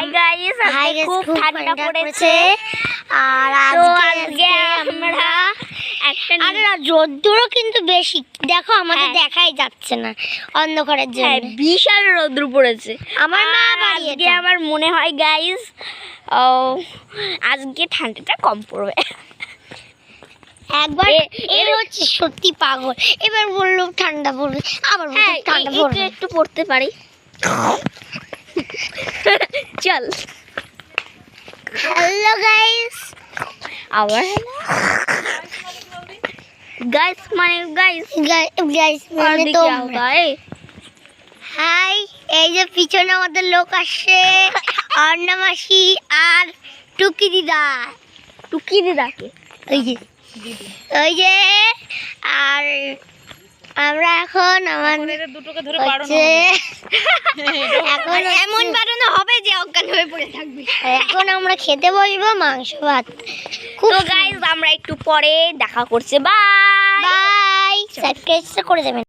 Hi guys, খুব ঠান্ডা পড়েছে। আর আজকে আমরা একটা রোদ্দুরও কিন্তু বেশি, দেখো আমাদের দেখাই যাচ্ছে না অন্ধকারের জন্য। বিশাল রোদ্দুর পড়েছে। আমার মা বাড়ি, আজকে আমার মনে হয় গাইস আজকে ঠান্ডাটা কম পড়বে। একবার এর হচ্ছে সত্যি পাগল, এবার বললো ঠান্ডা পড়বে, আবার ঠান্ডা পড়বে, একটু পড়তে পারি। চল হ্যালো গাইস, আবার গাইস মানে গাইস মানে তোমরা। হাই, এই যে পিছনে আমাদের লোক আসছে, অর্ণা মাসি আর টুকি দিদা। টুকি দিদাকে ওই যে আর আমরা এখন আমাদের দুটোকে ধরে এখন এমন বাড়ানো হবে যে অজ্ঞান হয়ে পড়ে থাকবে। এখন আমরা খেতে বসবো মাংস ভাত। তো গাইস আমরা একটু পরে দেখা করছে। বাই বাই, সাবস্ক্রাইব করে দেবেন।